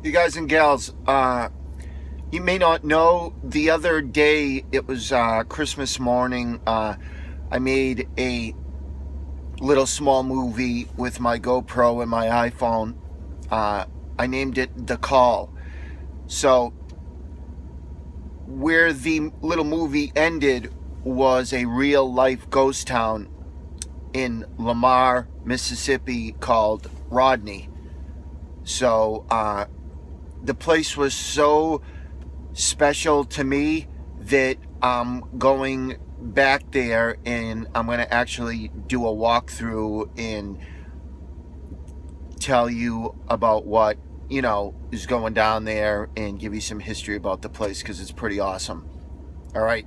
You guys and gals, you may not know, the other day, it was Christmas morning, I made a little small movie with my GoPro and my iPhone. I named it The Call. So, where the little movie ended was a real life ghost town in Lamar, Mississippi called Rodney. So, the place was so special to me that I'm going back there and I'm going to actually do a walkthrough and tell you about what, is going down there and give you some history about the place because it's pretty awesome. All right.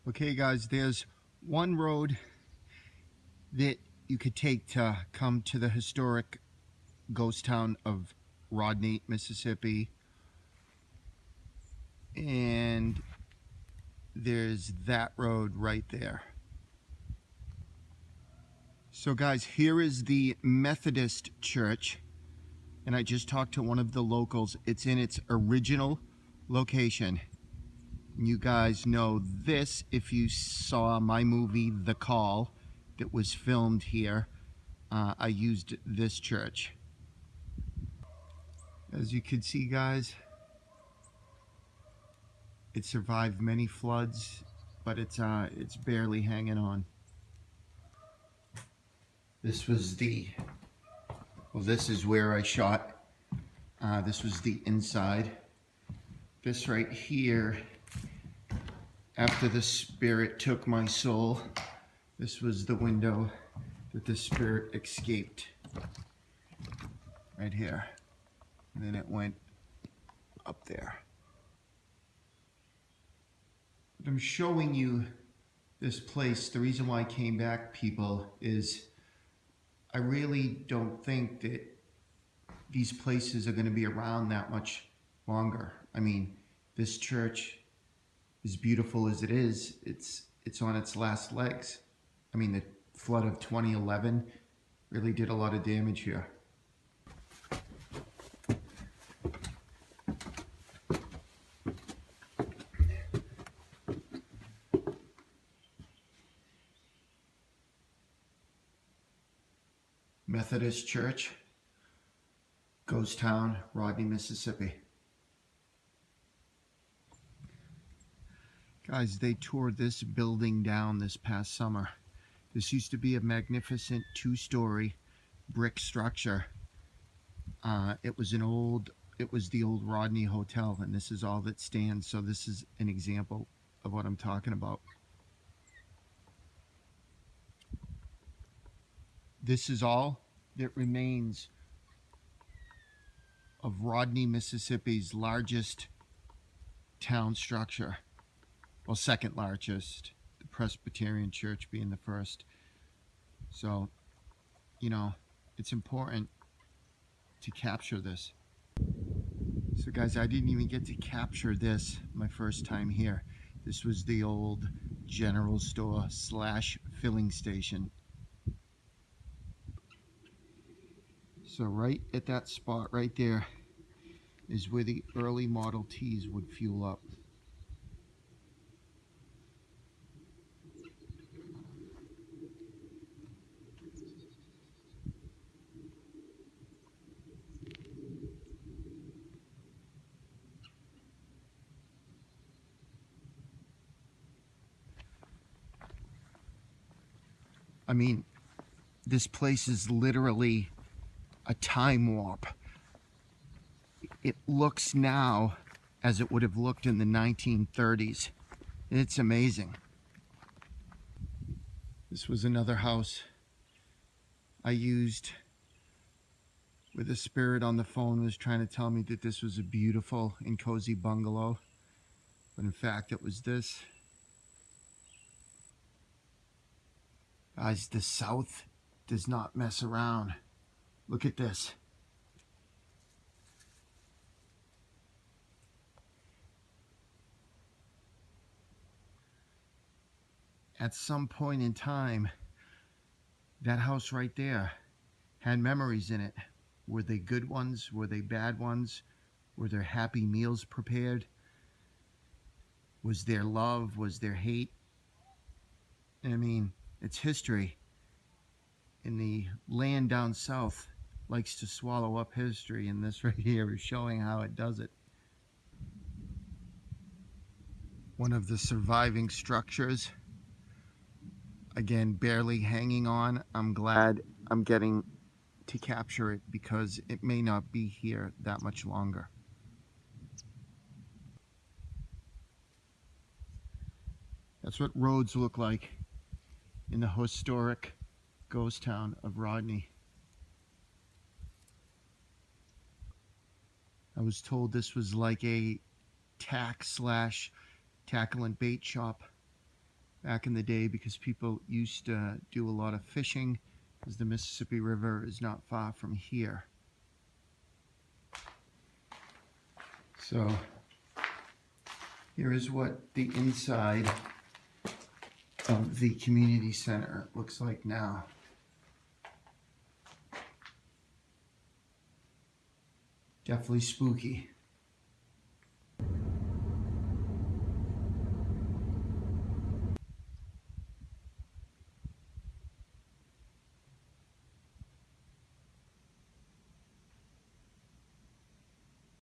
Okay, guys, there's one road that you could take to come to the historic ghost town of Rodney, Mississippi. And there's that road right there. So guys, here is the Methodist church, and I just talked to one of the locals. It's in its original location. You guys know this if you saw my movie The Call that was filmed here. I used this church. As you can see, guys, it survived many floods, but it's barely hanging on. This was this is where I shot. This was the inside. This right here, after the spirit took my soul, this was the window that the spirit escaped. Right here. And then it went up there. But I'm showing you this place. The reason why I came back, people, is I really don't think that these places are going to be around that much longer. I mean, this church, as beautiful as it is, it's on its last legs. I mean, the flood of 2011 really did a lot of damage here. Methodist Church, Ghost Town, Rodney, Mississippi. Guys, they tore this building down this past summer. This used to be a magnificent two-story brick structure. It was the old Rodney Hotel, and this is all that stands. So this is an example of what I'm talking about. This is all that remains of Rodney, Mississippi's largest town structure. Well, second largest, the Presbyterian Church being the first. So, it's important to capture this. So guys, I didn't even get to capture this my first time here. This was the old general store / filling station. So right at that spot right there is where the early Model Ts would fuel up. I mean, this place is literally a time warp. It looks now as it would have looked in the 1930s. It's amazing. This was another house I used where the spirit on the phone was trying to tell me that this was a beautiful and cozy bungalow. But in fact, it was this. Guys, the South does not mess around. Look at this. At some point in time, that house right there had memories in it. Were they good ones? Were they bad ones? Were there happy meals prepared? Was there love? Was there hate? I mean, it's history. And the land down south likes to swallow up history, and this right here is showing how it does it. One of the surviving structures, again, barely hanging on. I'm glad I'm getting to capture it because it may not be here that much longer. That's what roads look like in the historic ghost town of Rodney. I was told this was like a tackle and bait shop back in the day because people used to do a lot of fishing because the Mississippi River is not far from here. So here is what the inside of the community center looks like now. Definitely spooky.